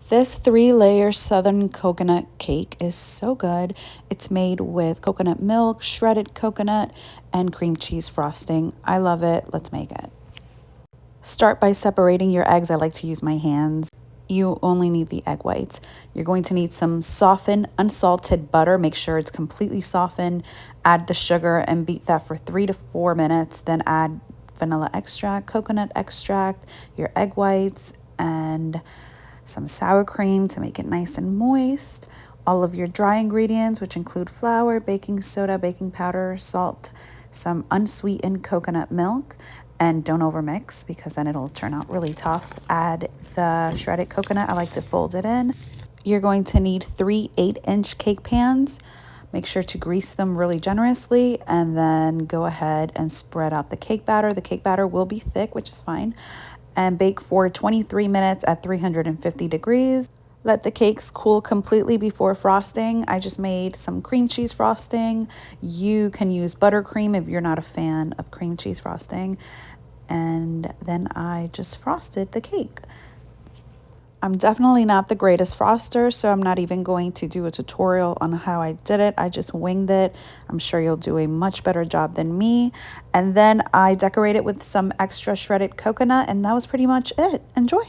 This 3-layer southern coconut cake is so good. It's made with coconut milk, shredded coconut, and cream cheese frosting. I love it. Let's make it. Start by separating your eggs. I like to use my hands. You only need the egg whites. You're going to need some softened, unsalted butter. Make sure it's completely softened. Add the sugar and beat that for 3 to 4 minutes. Then add vanilla extract, coconut extract, your egg whites, and some sour cream to make it nice and moist. All of your dry ingredients, which include flour, baking soda, baking powder, salt, some unsweetened coconut milk, and don't overmix because then it'll turn out really tough. Add the shredded coconut. I like to fold it in. You're going to need 3 8-inch cake pans. Make sure to grease them really generously and then go ahead and spread out the cake batter. The cake batter will be thick, which is fine, and bake for 23 minutes at 350 degrees. Let the cakes cool completely before frosting. I just made some cream cheese frosting. You can use buttercream if you're not a fan of cream cheese frosting. And then I just frosted the cake. I'm definitely not the greatest froster, so I'm not even going to do a tutorial on how I did it. I just winged it. I'm sure you'll do a much better job than me. And then I decorated with some extra shredded coconut, and that was pretty much it. Enjoy.